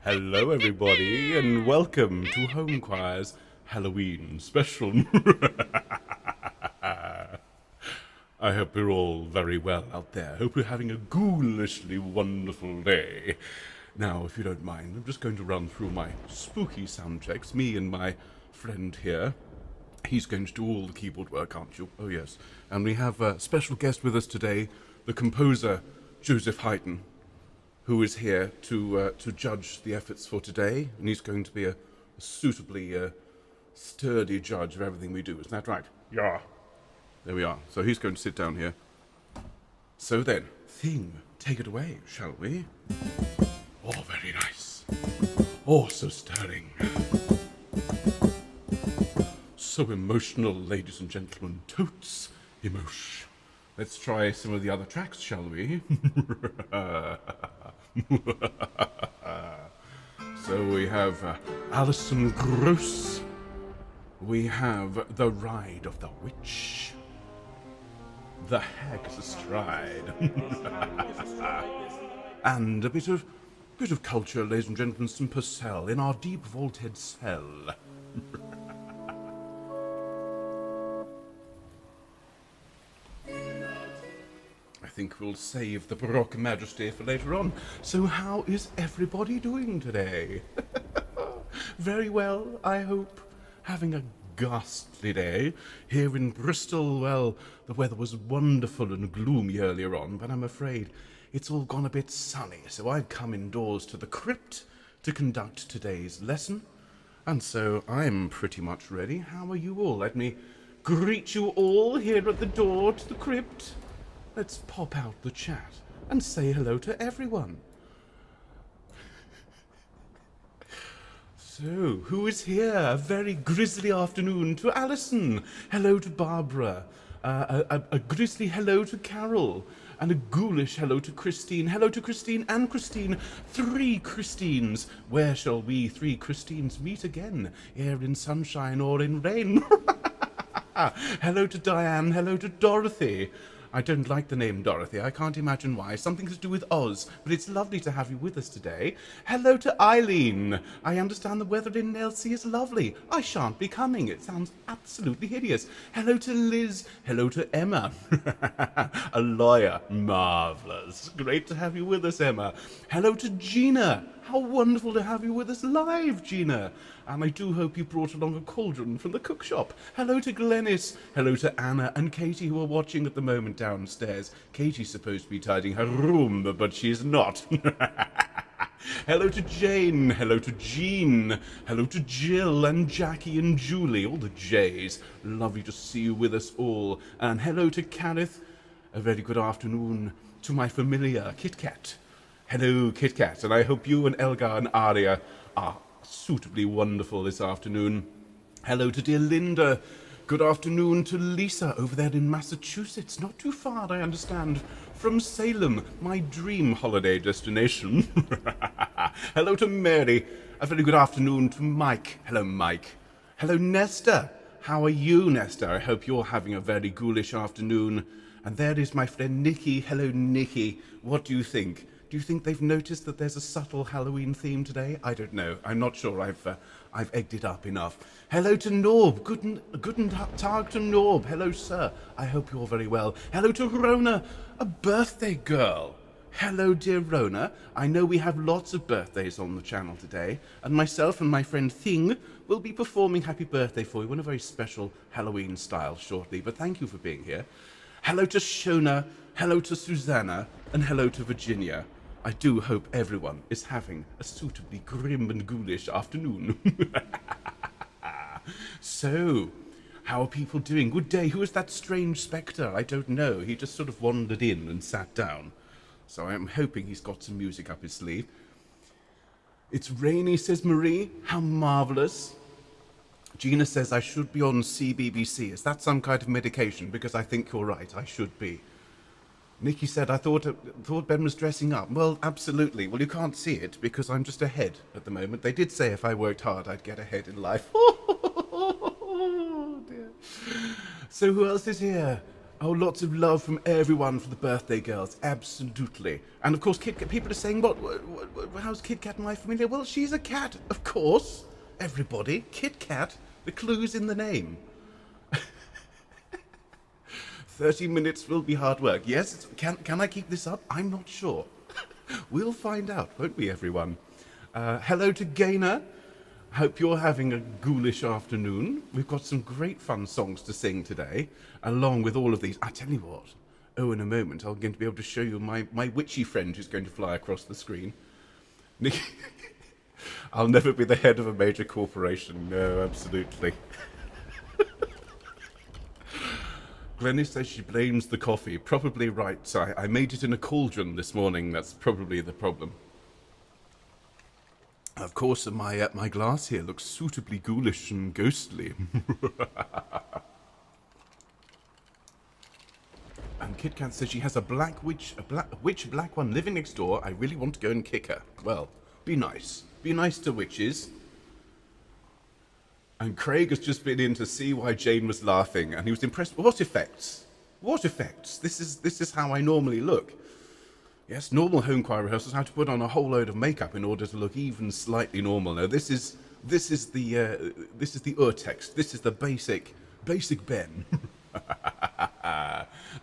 Hello everybody and welcome to Homechoir's Halloween special. I hope you're all very well out there. Hope you're having a ghoulishly wonderful day. Now, if you don't mind, I'm just going to run through my spooky sound checks. Me and my friend here. He's going to do all the keyboard work, aren't you? Oh yes. And we have a special guest with us today, the composer Joseph Haydn, who is here to judge the efforts for today, and he's going to be a suitably sturdy judge of everything we do. Isn't that right? Yeah. There we are. So he's going to sit down here. So then, theme, take it away, shall we? Oh, very nice. Oh, so stirring. So emotional, ladies and gentlemen. Totes emotion. Let's try some of the other tracks, shall we? So we have Alison Gross. We have The Ride of the Witch. The Hag's Astride. And a bit of culture, ladies and gentlemen, some Purcell in our deep vaulted cell. I think we'll save the Baroque majesty for later on. So how is everybody doing today? Very well, I hope. Having a ghastly day. Here in Bristol, well, the weather was wonderful and gloomy earlier on, but I'm afraid it's all gone a bit sunny, so I've come indoors to the crypt to conduct today's lesson. And so I'm pretty much ready. How are you all? Let me greet you all here at the door to the crypt. Let's pop out the chat and say hello to everyone. So, who is here? A very grisly afternoon to Alison. Hello to Barbara. A grisly hello to Carol. And a ghoulish hello to Christine. Hello to Christine and Christine. 3 Christines. Where shall we 3 Christines meet again? Here in sunshine or in rain? Hello to Diane. Hello to Dorothy. I don't like the name Dorothy. I can't imagine why. Something to do with Oz, but it's lovely to have you with us today. Hello to Eileen. I understand the weather in Nelsey is lovely. I shan't be coming. It sounds absolutely hideous. Hello to Liz. Hello to Emma. A lawyer. Marvellous. Great to have you with us, Emma. Hello to Gina. How wonderful to have you with us live, Gina. And I do hope you brought along a cauldron from the cook shop. Hello to Glenys. Hello to Anna and Katie, who are watching at the moment downstairs. Katie's supposed to be tidying her room, but she's not. Hello to Jane, hello to Jean, hello to Jill and Jackie and Julie, all the J's. Lovely to see you with us all. And hello to Kenneth. A very good afternoon to my familiar Kit Kat. Hello, Kit Kat, and I hope you and Elgar and Aria are suitably wonderful this afternoon. Hello to dear Linda. Good afternoon to Lisa over there in Massachusetts. Not too far, I understand, from Salem, my dream holiday destination. Hello to Mary. A very good afternoon to Mike. Hello, Mike. Hello, Nesta. How are you, Nesta? I hope you're having a very ghoulish afternoon. And there is my friend Nikki. Hello, Nikki. What do you think? Do you think they've noticed that there's a subtle Halloween theme today? I don't know. I'm not sure I've egged it up enough. Hello to Norb. Guten Tag to Norb. Hello, sir. I hope you're very well. Hello to Rona, a birthday girl. Hello, dear Rona. I know we have lots of birthdays on the channel today, and myself and my friend Thing will be performing Happy Birthday for you in a very special Halloween style shortly, but thank you for being here. Hello to Shona, hello to Susanna, and hello to Virginia. I do hope everyone is having a suitably grim and ghoulish afternoon. So, how are people doing? Good day. Who is that strange spectre? I don't know. He just sort of wandered in and sat down. So I'm hoping he's got some music up his sleeve. It's rainy, says Marie. How marvellous. Gina says I should be on CBBC. Is that some kind of medication? Because I think you're right. I should be. Nikki said, I thought Ben was dressing up. Well, absolutely. Well, you can't see it because I'm just ahead at the moment. They did say if I worked hard, I'd get ahead in life. Oh, dear. So who else is here? Oh, lots of love from everyone for the birthday girls. Absolutely. And, of course, Kit Kat, people are saying, how's Kit Kat my familiar? Well, she's a cat, of course. Everybody. Kit Kat. The clue's in the name. 30 minutes will be hard work. Yes, can I keep this up? I'm not sure. We'll find out, won't we, everyone? Hello to Gaynor. Hope you're having a ghoulish afternoon. We've got some great fun songs to sing today, along with all of these. I tell you what. Oh, in a moment, I'm going to be able to show you my witchy friend who's going to fly across the screen. Nikki, I'll never be the head of a major corporation. No, absolutely. Glenys says she blames the coffee. Probably right. I made it in a cauldron this morning. That's probably the problem. Of course, my glass here looks suitably ghoulish and ghostly. And Kit Kat says she has a black witch one living next door. I really want to go and kick her. Well, be nice. Be nice to witches. And Craig has just been in to see why Jane was laughing, and he was impressed. What effects? What effects? This is how I normally look. Yes, normal home choir rehearsals have to put on a whole load of makeup in order to look even slightly normal. No, this is the urtext. This is the basic Ben.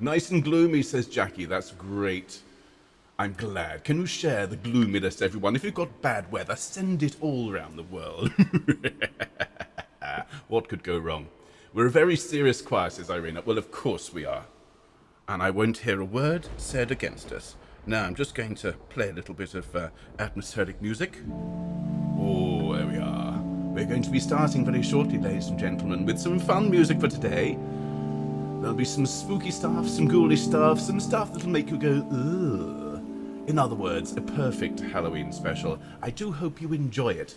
Nice and gloomy, says Jackie. That's great. I'm glad. Can you share the gloominess, everyone? If you've got bad weather, send it all around the world. What could go wrong? We're a very serious choir, says Irina. Well, of course we are. And I won't hear a word said against us. Now, I'm just going to play a little bit of atmospheric music. Oh, there we are. We're going to be starting very shortly, ladies and gentlemen, with some fun music for today. There'll be some spooky stuff, some ghoulish stuff, some stuff that'll make you go, ugh. In other words, a perfect Halloween special. I do hope you enjoy it.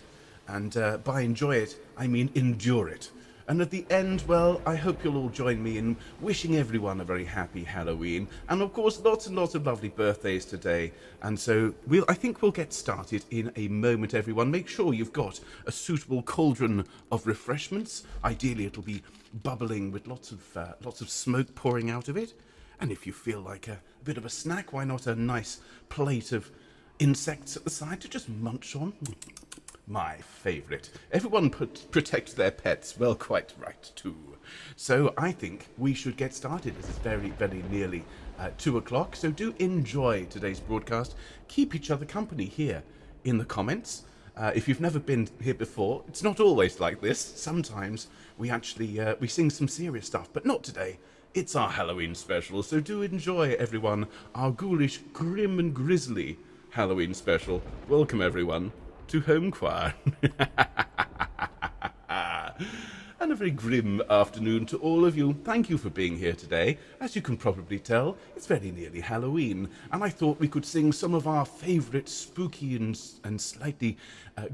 And by enjoy it, I mean endure it. And at the end, well, I hope you'll all join me in wishing everyone a very happy Halloween. And of course, lots and lots of lovely birthdays today. And so I think we'll get started in a moment, everyone. Make sure you've got a suitable cauldron of refreshments. Ideally, it'll be bubbling with lots of smoke pouring out of it. And if you feel like a bit of a snack, why not a nice plate of insects at the side to just munch on? My favourite. Everyone protects their pets. Well, quite right, too. So I think we should get started. This is very, very nearly 2 o'clock. So do enjoy today's broadcast. Keep each other company here in the comments. If you've never been here before, it's not always like this. Sometimes we actually we sing some serious stuff, but not today. It's our Halloween special, so do enjoy, everyone, our ghoulish, grim and grisly Halloween special. Welcome, everyone, to Homechoir. And a very grim afternoon to all of you. Thank you for being here today. As you can probably tell, it's very nearly Halloween, and I thought we could sing some of our favourite spooky and slightly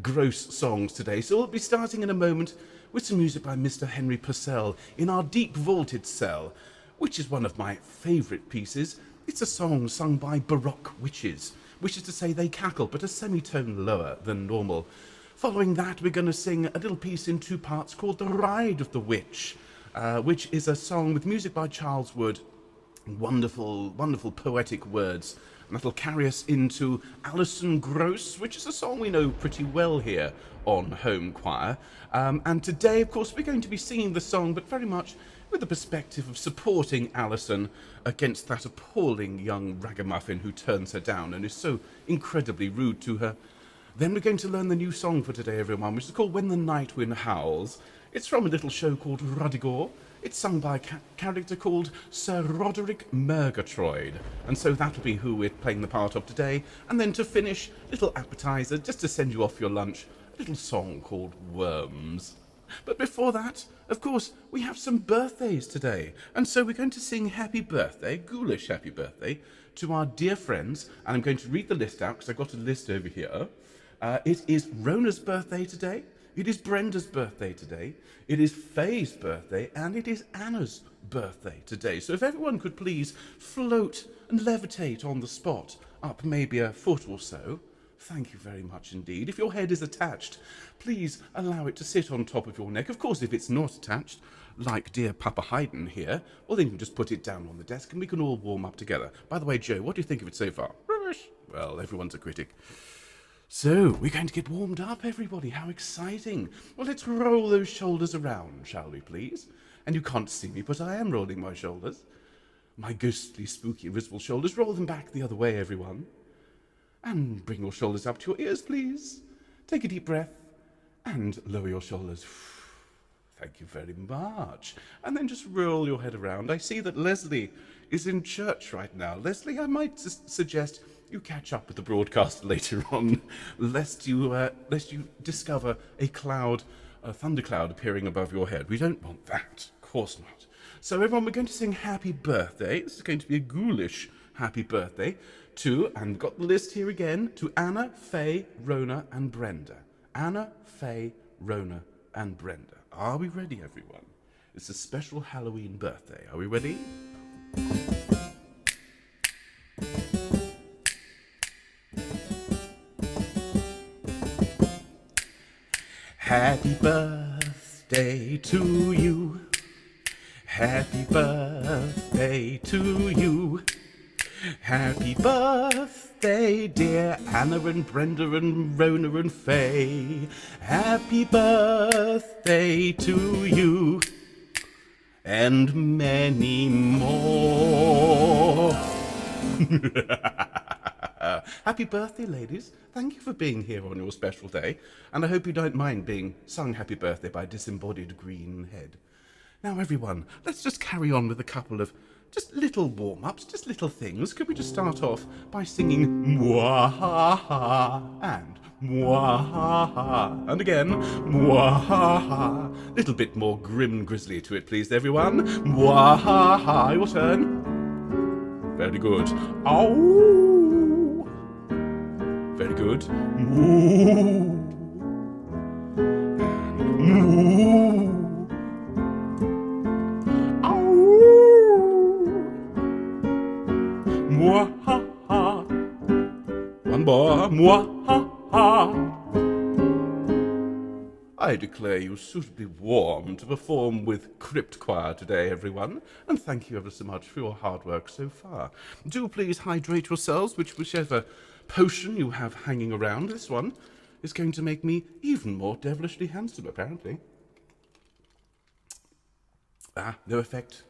gross songs today. So we'll be starting in a moment with some music by Mr. Henry Purcell in our deep vaulted cell, which is one of my favourite pieces. It's a song sung by Baroque witches, which is to say they cackle, but a semitone lower than normal. Following that, we're going to sing a little piece in two parts called The Ride of the Witch, which is a song with music by Charles Wood. Wonderful, wonderful poetic words. And that'll carry us into Alison Gross, which is a song we know pretty well here on Homechoir. And today, of course, we're going to be singing the song, but very much with the perspective of supporting Alison against that appalling young ragamuffin who turns her down and is so incredibly rude to her. Then we're going to learn the new song for today, everyone, which is called When the Night Wind Howls. It's from a little show called Ruddigore. It's sung by a character called Sir Roderick Murgatroyd. And so that'll be who we're playing the part of today. And then to finish, little appetizer, just to send you off your lunch, a little song called Worms. But before that, of course, we have some birthdays today. And so we're going to sing happy birthday, ghoulish happy birthday, to our dear friends. And I'm going to read the list out because I've got a list over here. It is Rona's birthday today, it is Brenda's birthday today, it is Faye's birthday, and it is Anna's birthday today. So if everyone could please float and levitate on the spot up maybe a foot or so, thank you very much indeed. If your head is attached, please allow it to sit on top of your neck. Of course, if it's not attached, like dear Papa Haydn here, well then you can just put it down on the desk and we can all warm up together. By the way, Joe, what do you think of it so far? Rubbish. Well, everyone's a critic. So, we're going to get warmed up, everybody. How exciting. Well, let's roll those shoulders around, shall we, please? And you can't see me, but I am rolling my shoulders. My ghostly, spooky, invisible shoulders. Roll them back the other way, everyone. And bring your shoulders up to your ears, please. Take a deep breath and lower your shoulders. Thank you very much. And then just roll your head around. I see that Leslie is in church right now. Leslie, I might suggest you catch up with the broadcast later on, lest you discover a thundercloud appearing above your head. We don't want that, of course not. So everyone, we're going to sing happy birthday. This is going to be a ghoulish happy birthday to, and got the list here again, to Anna, Faye, Rona and Brenda. Anna, Faye, Rona and Brenda. Are we ready, everyone? It's a special Halloween birthday. Are we ready? Happy birthday to you. Happy birthday to you. Happy birthday, dear Anna and Brenda and Rona and Faye. Happy birthday to you. And many more. Happy birthday, ladies. Thank you for being here on your special day, and I hope you don't mind being sung happy birthday by disembodied green head. Now, everyone, let's just carry on with a couple of just little warm-ups, just little things. Could we just start off by singing Mwahaha and Mwahaha, and again Mwahaha. Little bit more grim and grisly to it, please, everyone. Mwahaha. Your turn. Very good. Ow. Very good. Moo. Moo. Ow. Mwahaha. One more. Mwahaha. I declare you suitably warm to perform with Crypt Choir today, everyone, and thank you ever so much for your hard work so far. Do please hydrate yourselves, whichever potion you have hanging around. This one is going to make me even more devilishly handsome, apparently. No effect.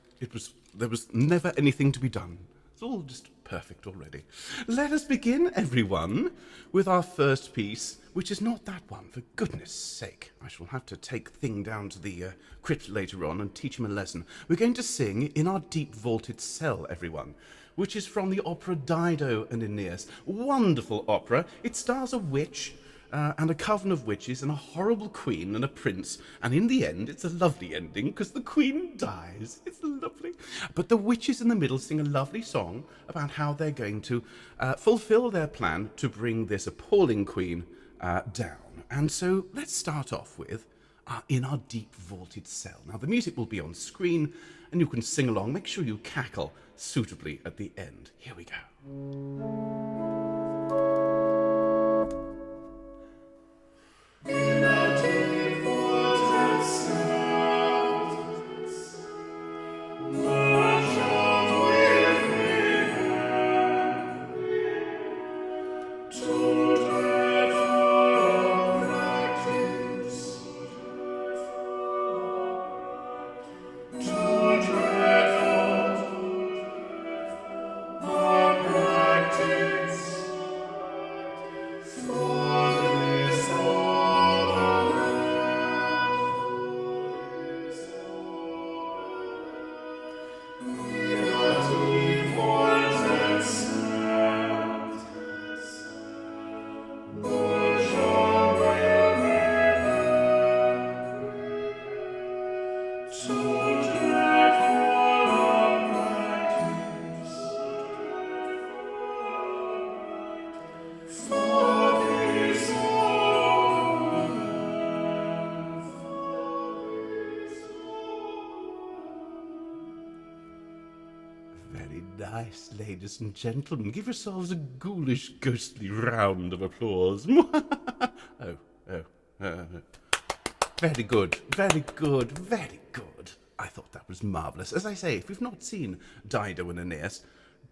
There was never anything to be done. It's all just perfect already. Let us begin, everyone, with our first piece, which is not that one, for goodness sake. I shall have to take Thing down to the crypt later on and teach him a lesson. We're going to sing In Our Deep Vaulted Cell, everyone, which is from the opera Dido and Aeneas. Wonderful opera. It stars a witch and a coven of witches and a horrible queen and a prince. And in the end, it's a lovely ending because the queen dies. It's lovely. But the witches in the middle sing a lovely song about how they're going to fulfill their plan to bring this appalling queen down. And so let's start off with In Our Deep Vaulted Cell. Now, the music will be on screen and you can sing along. Make sure you cackle suitably at the end. Here we go. Nice, ladies and gentlemen. Give yourselves a ghoulish, ghostly round of applause. Very good, very good, very good. I thought that was marvellous. As I say, if you've not seen Dido and Aeneas,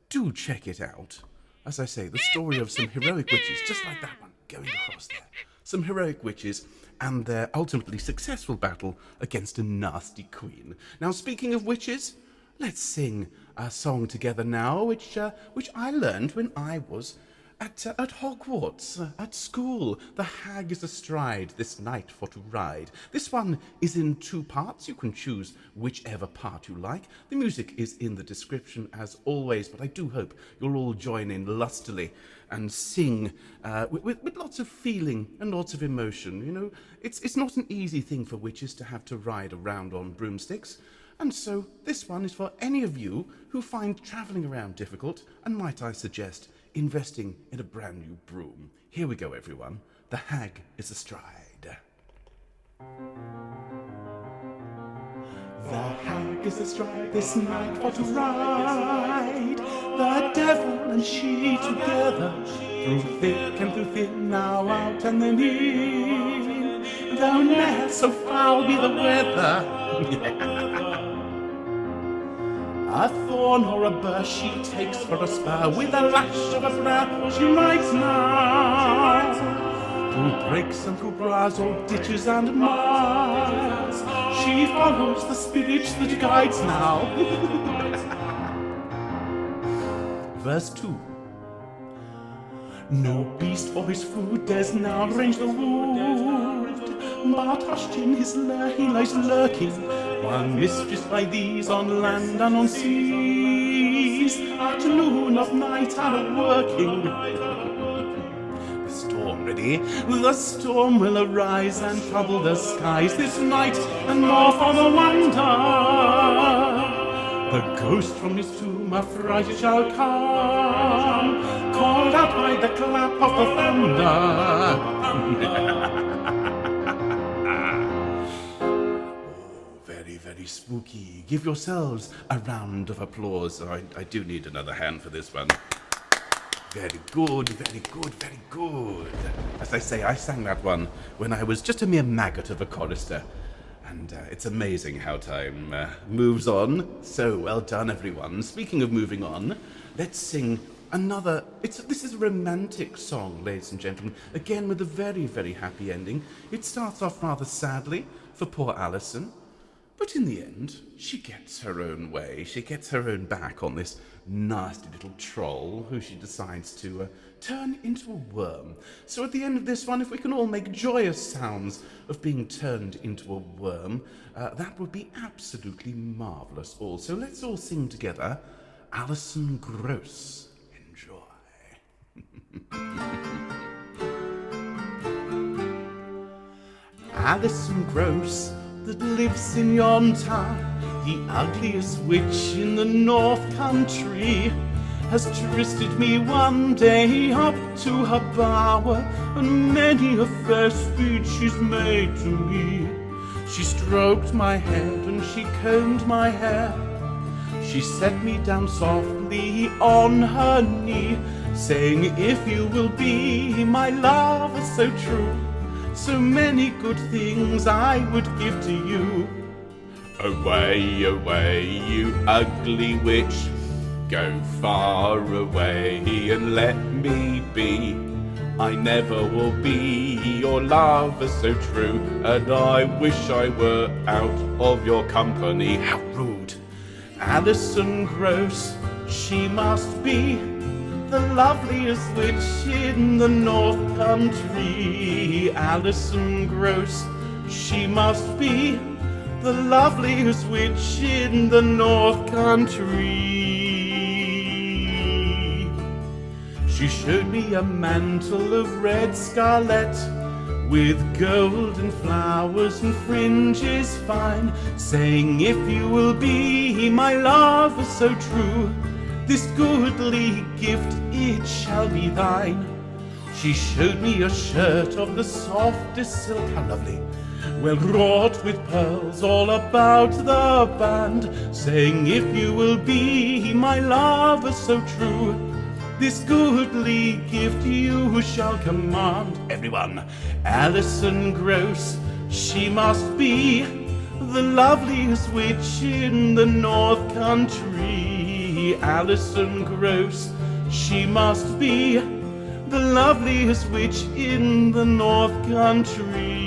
do check it out. As I say, the story of some heroic witches, just like that one, going across there. Some heroic witches and their ultimately successful battle against a nasty queen. Now, speaking of witches, let's sing a song together now, which I learned when I was at Hogwarts, at school. The hag is astride this night for to ride. This one is in 2 parts. You can choose whichever part you like. The music is in the description as always, but I do hope you'll all join in lustily and sing with lots of feeling and lots of emotion. You know, it's not an easy thing for witches to have to ride around on broomsticks. And so this one is for any of you who find travelling around difficult and, might I suggest, investing in a brand new broom. Here we go, everyone. The hag is astride. The hag is astride this night for to ride. The devil and she together, through thick and through thin, now out and then in. Though ne'er so foul be the weather, a thorn or a burr she takes for a spur, with a lash of a brow she rides now. Through brakes and through briars, all ditches and mires, she follows the spirit that guides now. Verse 2. No beast for his food dares now range the wood, but hushed in his lair he lies lurking, while mistress by these on land and on seas at noon of night are working. The storm ready, the storm will arise and trouble the skies this night, and more for the wonder. The ghost from his tomb affrighted shall come, called out by the clap of the thunder. Very spooky. Give yourselves a round of applause. I do need another hand for this one. Very good, very good, very good. As I say, I sang that one when I was just a mere maggot of a chorister. And it's amazing how time moves on. So well done, everyone. Speaking of moving on, let's sing another. This is a romantic song, ladies and gentlemen. Again, with a very, very happy ending. It starts off rather sadly for poor Alison. But in the end, she gets her own way. She gets her own back on this nasty little troll who she decides to turn into a worm. So at the end of this one, if we can all make joyous sounds of being turned into a worm, that would be absolutely marvellous all. So let's all sing together, Alison Gross. Enjoy. Alison Gross, that lives in yon town, the ugliest witch in the north country, has trysted me one day up to her bower, and many a fair speech she's made to me. She stroked my head and she combed my hair, she set me down softly on her knee, saying, if you will be my lover so true, so many good things I would give to you. Away, away, you ugly witch, go far away and let me be. I never will be your lover so true, and I wish I were out of your company. How rude! Alison Gross, she must be the loveliest witch in the north country. Alison Gross, she must be the loveliest witch in the north country. She showed me a mantle of red scarlet, with golden flowers and fringes fine, saying, if you will be my lover so true, this goodly gift it shall be thine. She showed me a shirt of the softest silk, how lovely, well wrought with pearls all about the band, saying, if you will be my lover so true, this goodly gift you shall command. Everyone, Alison Gross, she must be the loveliest witch in the north country. Alison Gross, she must be the loveliest witch in the north country.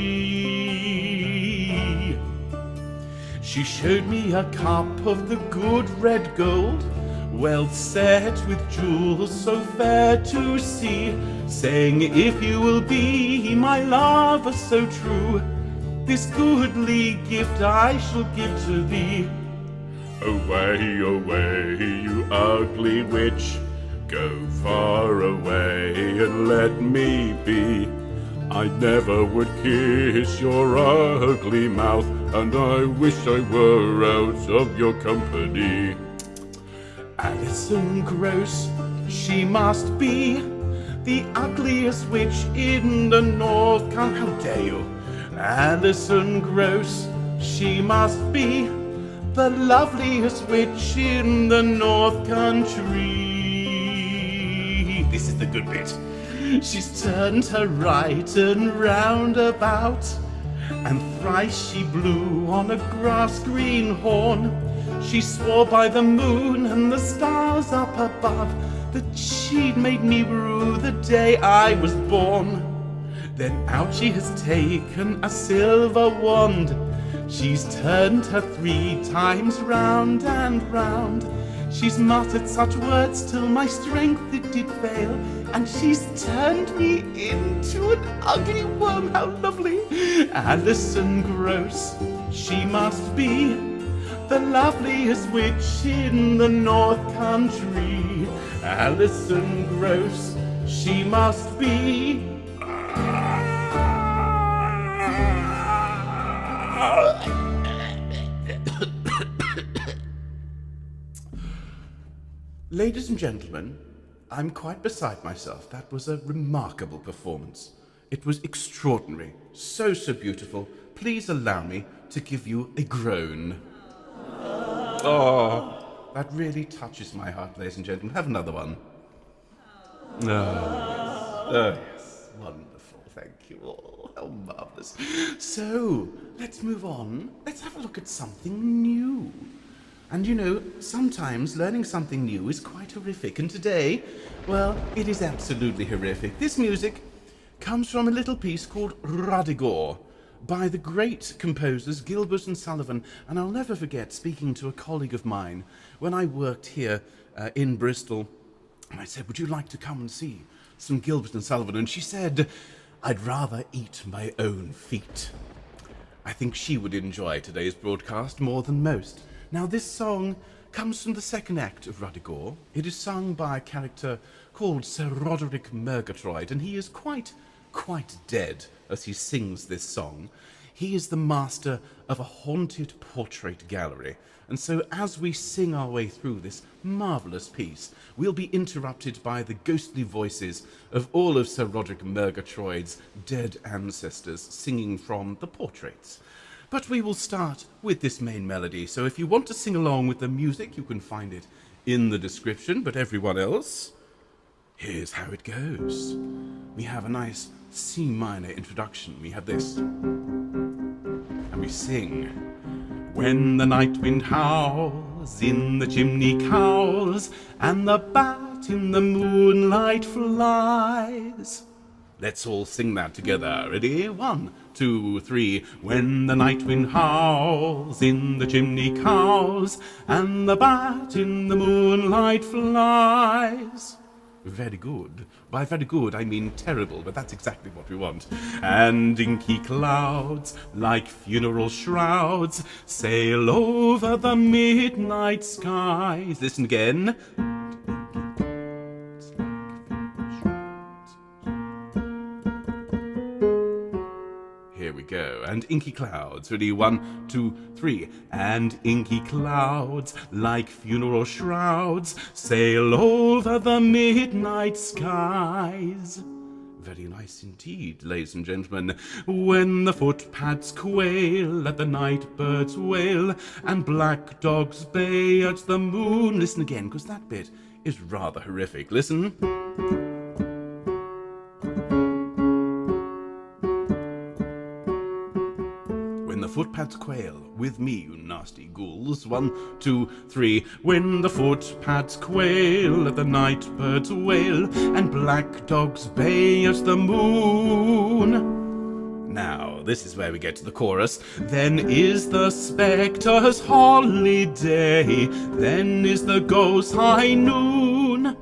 She showed me a cup of the good red gold, well set with jewels so fair to see, saying, if you will be my lover so true, this goodly gift I shall give to thee. Away, away, you ugly witch, go far away and let me be. I never would kiss your ugly mouth, and I wish I were out of your company. Alison Gross, she must be the ugliest witch in the north country. How dare you? Alison Gross, she must be the loveliest witch in the north country. This is the good bit. She's turned her right and round about, and thrice she blew on a grass-green horn. She swore by the moon and the stars up above that she'd made me rue the day I was born. Then out she has taken a silver wand, she's turned her 3 times round and round. She's muttered such words till my strength it did fail, and she's turned me into an ugly worm. How lovely! Alison Gross, she must be the loveliest witch in the north country. Alison Gross, she must be. Ladies and gentlemen, I'm quite beside myself. That was a remarkable performance. It was extraordinary, so beautiful. Please allow me to give you a groan. Oh, that really touches my heart, ladies and gentlemen. Have another one. Oh, yes. Wonderful. Thank you all. How marvellous. So, let's move on. Let's have a look at something new. And you know, sometimes learning something new is quite horrific. And today, well, it is absolutely horrific. This music comes from a little piece called Ruddigore by the great composers Gilbert and Sullivan. And I'll never forget speaking to a colleague of mine when I worked here in Bristol. And I said, would you like to come and see some Gilbert and Sullivan? And she said, I'd rather eat my own feet. I think she would enjoy today's broadcast more than most. Now, this song comes from the second act of Ruddigore. It is sung by a character called Sir Roderick Murgatroyd, and he is quite dead as he sings this song. He is the master of a haunted portrait gallery. And so as we sing our way through this marvellous piece, we'll be interrupted by the ghostly voices of all of Sir Roderick Murgatroyd's dead ancestors singing from the portraits. But we will start with this main melody, so if you want to sing along with the music, you can find it in the description, but everyone else, here's how it goes. We have a nice C minor introduction. We have this. And we sing. When the night wind howls in the chimney cowls, and the bat in the moonlight flies. Let's all sing that together. Ready? 1, 2, 3. When the night wind howls in the chimney cowls, and the bat in the moonlight flies. Very good. By very good, I mean terrible, but that's exactly what we want. And inky clouds, like funeral shrouds, sail over the midnight skies. Listen again. Here we go. And inky clouds. Ready? 1, 2, 3. And inky clouds, like funeral shrouds, sail over the midnight skies. Very nice indeed, ladies and gentlemen. When the footpads quail at the night birds wail, and black dogs bay at the moon. Listen again, because that bit is rather horrific. Listen. Footpads quail with me, you nasty ghouls. 1, 2, 3. When the footpads quail at the night birds wail, and black dogs bay at the moon. Now, this is where we get to the chorus. Then is the spectre's holiday, then is the ghost's high noon.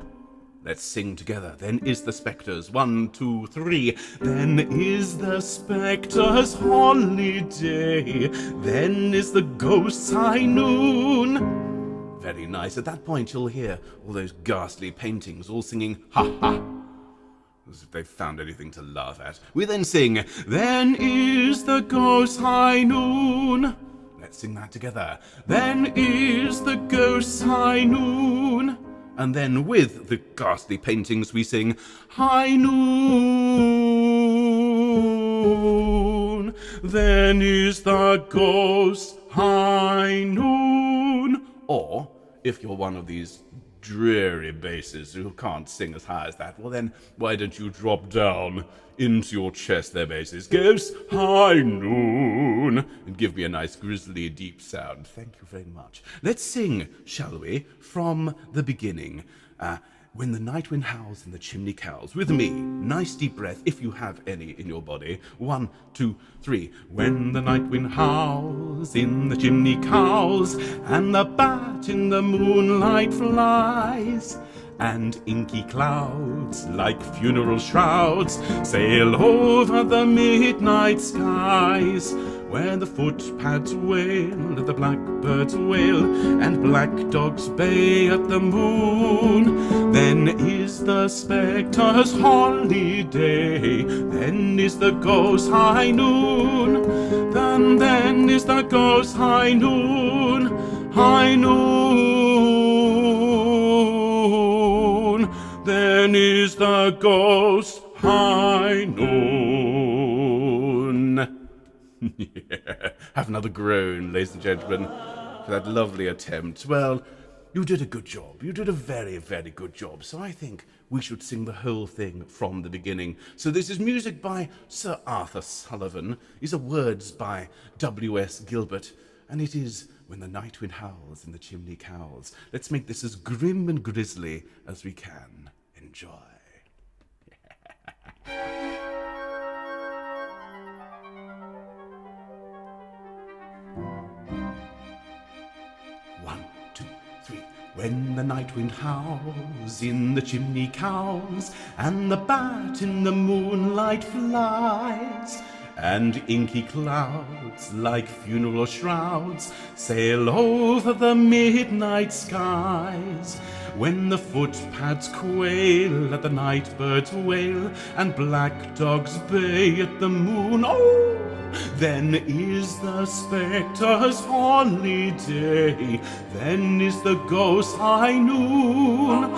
Let's sing together. Then is the spectre's. 1, 2, 3. Then is the spectre's holiday, then is the ghost's high noon. Very nice. At that point, you'll hear all those ghastly paintings all singing ha ha, as if they've found anything to laugh at. We then sing, then is the ghost's high noon. Let's sing that together. Then is the ghost's high noon. And then with the ghastly paintings we sing, high noon, then is the ghost high noon. Or, if you're one of these dreary basses who can't sing as high as that, well then, why don't you drop down into your chest there, basses. Ghost high noon. And give me a nice grisly deep sound. Thank you very much. Let's sing, shall we, from the beginning. When the night wind howls and the chimney cowls. With me, nice deep breath, if you have any in your body. 1, 2, 3. When the night wind howls in the chimney cowls, and the bat in the moonlight flies, and inky clouds, like funeral shrouds, sail over the midnight skies, where the footpads wail and the blackbirds wail, and black dogs bay at the moon. Then is the spectre's holiday, then is the ghost high noon. Then is the ghost high noon, high noon. Then is the ghost high noon. Yeah. Have another groan, ladies and gentlemen, for that lovely attempt. Well, you did a good job. You did a very, very good job. So I think we should sing the whole thing from the beginning. So this is music by Sir Arthur Sullivan. These are words by W.S. Gilbert. And it is When the Night Wind Howls and the Chimney Cowls. Let's make this as grim and grisly as we can. Enjoy. When the night wind howls in the chimney cowls, and the bat in the moonlight flies, and inky clouds like funeral shrouds sail over the midnight skies. When the footpads quail at the night birds wail, and black dogs bay at the moon, oh, then is the spectre's holiday, then is the ghost high noon,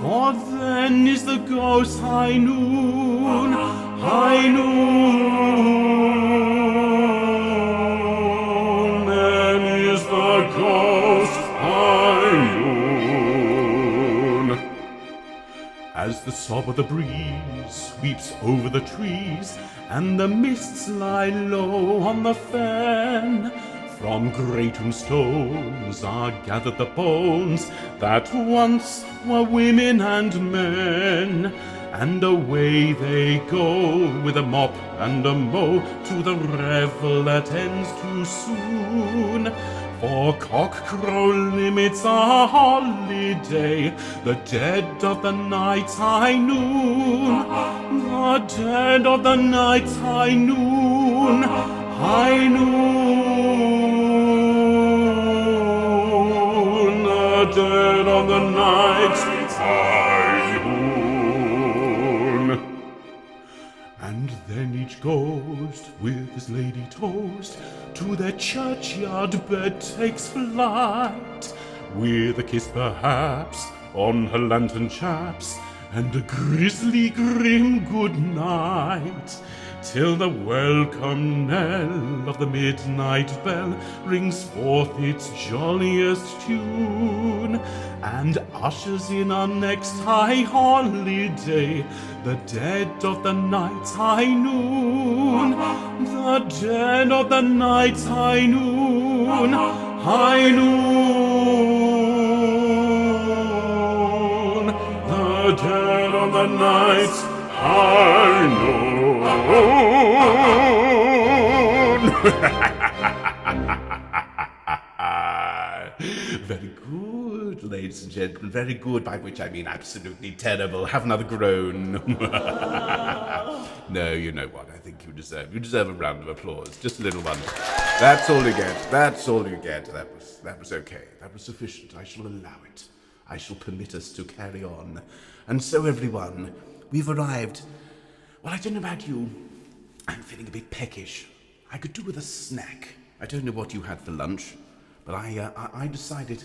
for then is the ghost high noon, high noon, then is the ghost high noon. As the sob of the breeze sweeps over the trees, and the mists lie low on the fen, from grey tombstones are gathered the bones that once were women and men, and away they go with a mop and a mow to the revel that ends too soon. For cock-crow limits a holiday, the dead of the night's high noon, the dead of the night's high noon, high noon, the dead of the night's high noon. And then each ghost with his lady toast to their churchyard bed takes flight, with a kiss perhaps on her lantern chaps, and a grisly grim good night, till the welcome knell of the midnight bell rings forth its jolliest tune, and ushers in our next high holiday, the dead of the night's high noon, the dead of the night's high noon, high noon, the dead of the night's high noon. Very good, ladies and gentlemen, very good, by which I mean absolutely terrible. Have another groan. No, you know what, I think you deserve a round of applause, just a little one. That's all you get, that's all you get. That was okay, that was sufficient. I shall allow it. I shall permit us to carry on. And so, everyone, we've arrived. Well, I don't know about you, I'm feeling a bit peckish. I could do with a snack. I don't know what you had for lunch, but I decided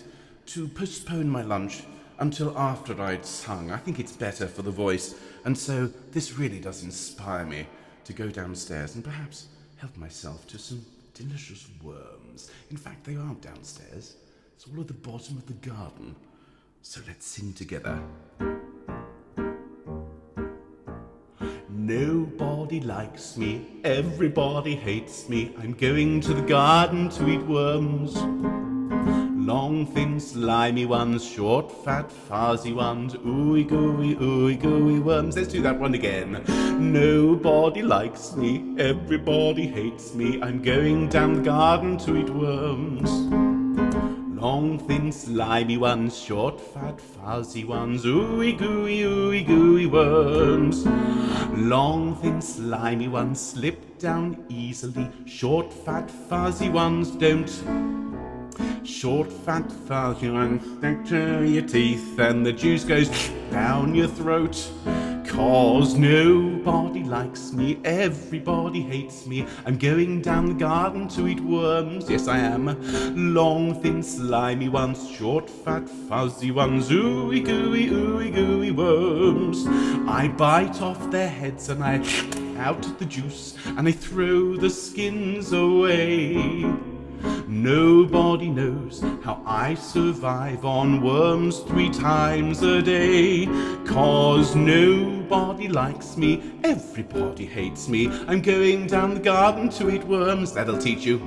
to postpone my lunch until after I'd sung. I think it's better for the voice, and so this really does inspire me to go downstairs and perhaps help myself to some delicious worms. In fact, they aren't downstairs. It's all at the bottom of the garden. So let's sing together. Nobody likes me, everybody hates me. I'm going to the garden to eat worms. Long, thin, slimy ones, short, fat, fuzzy ones, ooey gooey worms. Let's do that one again. Nobody likes me, everybody hates me. I'm going down the garden to eat worms. Long, thin, slimy ones, short, fat, fuzzy ones, ooey gooey worms. Long, thin, slimy ones slip down easily. Short, fat, fuzzy ones don't. Short, fat, fuzzy ones stick to your teeth, and the juice goes down your throat. 'Cause nobody likes me, everybody hates me. I'm going down the garden to eat worms, yes I am. Long, thin, slimy ones, short, fat, fuzzy ones, ooey gooey worms. I bite off their heads and I out the juice, and I throw the skins away. Nobody knows how I survive on worms 3 times a day. 'Cause nobody likes me, everybody hates me. I'm going down the garden to eat worms, that'll teach you.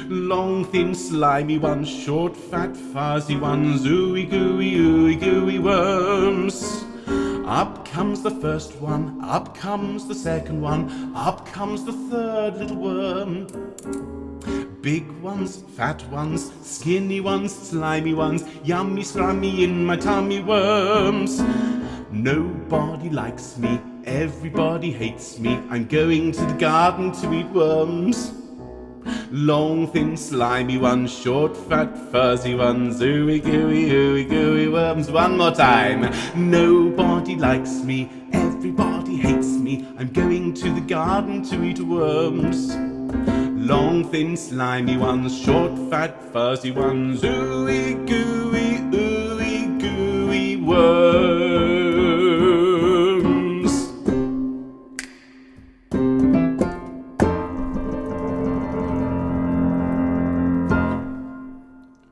Long, thin, slimy ones, short, fat, fuzzy ones, ooey gooey worms. Up comes the first one, up comes the second one, up comes the third little worm. Big ones, fat ones, skinny ones, slimy ones, yummy slimy in my tummy worms. Nobody likes me, everybody hates me, I'm going to the garden to eat worms. Long, thin, slimy ones, short, fat, fuzzy ones, ooey gooey worms. One more time. Nobody likes me, everybody hates me, I'm going to the garden to eat worms. Long, thin, slimy ones, short, fat, fuzzy ones, ooey gooey worms.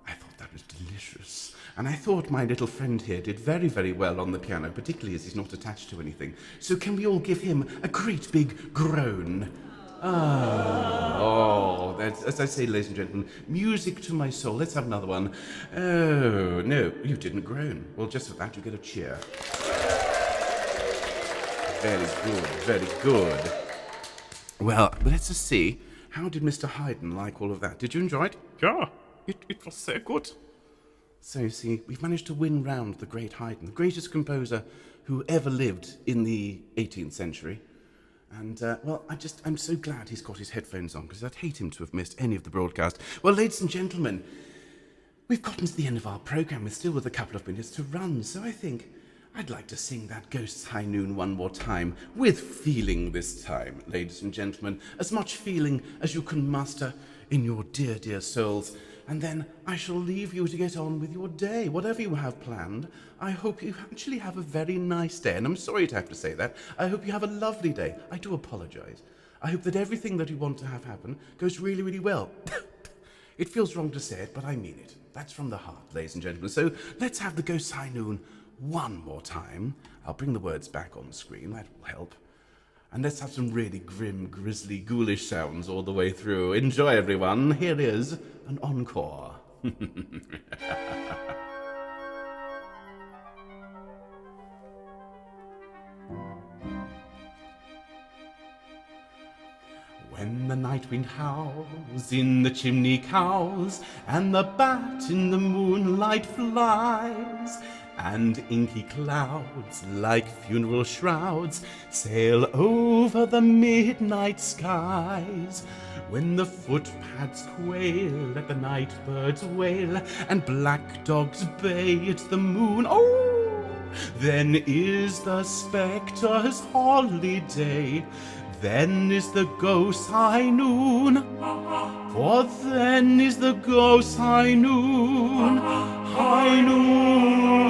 I thought that was delicious, and I thought my little friend here did very, very well on the piano, particularly as he's not attached to anything. So can we all give him a great big groan? Oh, that's, as I say, ladies and gentlemen, music to my soul. Let's have another one. Oh, no, you didn't groan. Well, just for that, you get a cheer. Very good, very good. Well, let's just see. How did Mr. Haydn like all of that? Did you enjoy it? Yeah, it was so good. So, you see, we've managed to win round the great Haydn, the greatest composer who ever lived in the 18th century. And, well, I'm so glad he's got his headphones on, because I'd hate him to have missed any of the broadcast. Well, ladies and gentlemen, we've gotten to the end of our programme. We're still with a couple of minutes to run, so I think I'd like to sing that Ghost's High Noon one more time, with feeling this time, ladies and gentlemen. As much feeling as you can muster in your dear, dear souls. And then I shall leave you to get on with your day, whatever you have planned. I hope you actually have a very nice day, and I'm sorry to have to say that. I hope you have a lovely day. I do apologise. I hope that everything that you want to have happen goes really, really well. It feels wrong to say it, but I mean it. That's from the heart, ladies and gentlemen. So let's have the Ghost's High Noon one more time. I'll bring the words back on the screen. That will help. And let's have some really grim, grisly, ghoulish sounds all the way through. Enjoy, everyone. Here is an encore. When the night wind howls in the chimney cowls, and the bat in the moonlight flies, and inky clouds like funeral shrouds sail over the midnight skies, when the footpads quail at the night birds wail, and black dogs bay at the moon, oh, then is the spectre's holiday, then is the Ghost's High Noon, for then is the Ghost's High Noon, High Noon,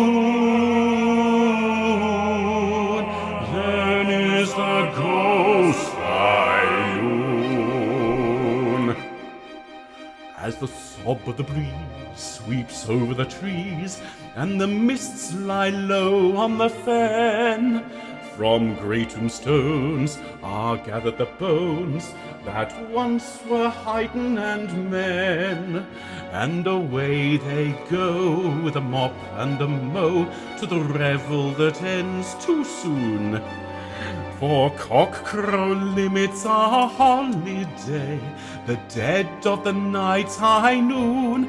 then is the Ghost's High Noon. As the sob of the breeze sweeps over the trees, and the mists lie low on the fen, from grey tombstones are gathered the bones that once were Haydn and men, and away they go with a mop and a mow to the revel that ends too soon. For cock-crow limits our holiday, the dead of the night's high noon,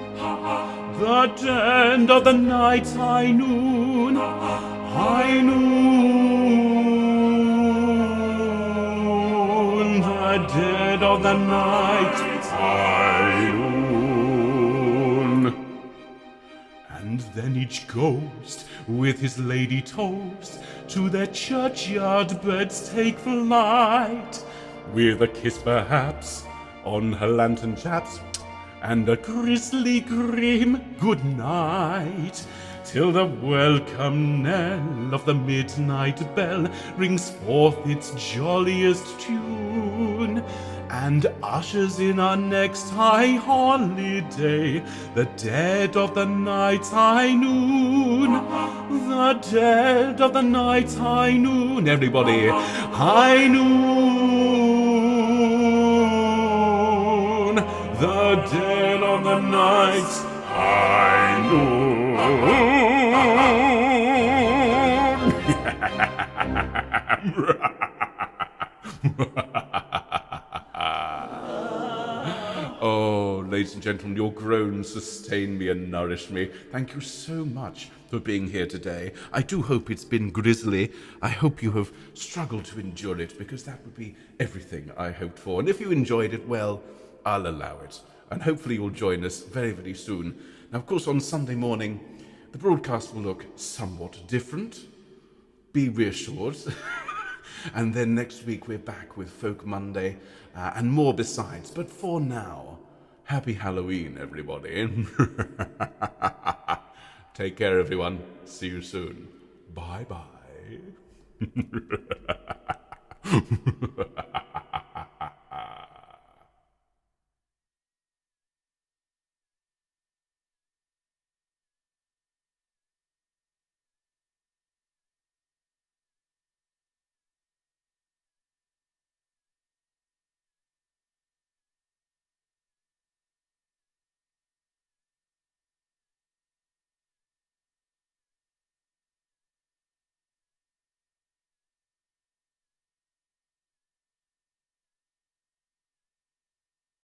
the dead of the night's high noon, high noon, the dead of the night's high noon. And then each ghost with his lady toast to their churchyard beds take flight, with a kiss perhaps on her lantern chaps, and a grisly grim good night, till the welcome knell of the midnight bell rings forth its jolliest tune, and ushers in our next high holiday, the dead of the night's high noon, the dead of the night's high noon. Everybody, high noon, the dead of the night's high noon. Oh, ladies and gentlemen, your groans sustain me and nourish me. Thank you so much for being here today. I do hope it's been grisly. I hope you have struggled to endure it, because that would be everything I hoped for. And if you enjoyed it, well, I'll allow it. And hopefully you'll join us very, very soon. Now, of course, on Sunday morning, the broadcast will look somewhat different. Be reassured. And then next week we're back with Folk Monday and more besides. But for now, happy Halloween, everybody. Take care, everyone. See you soon. Bye-bye.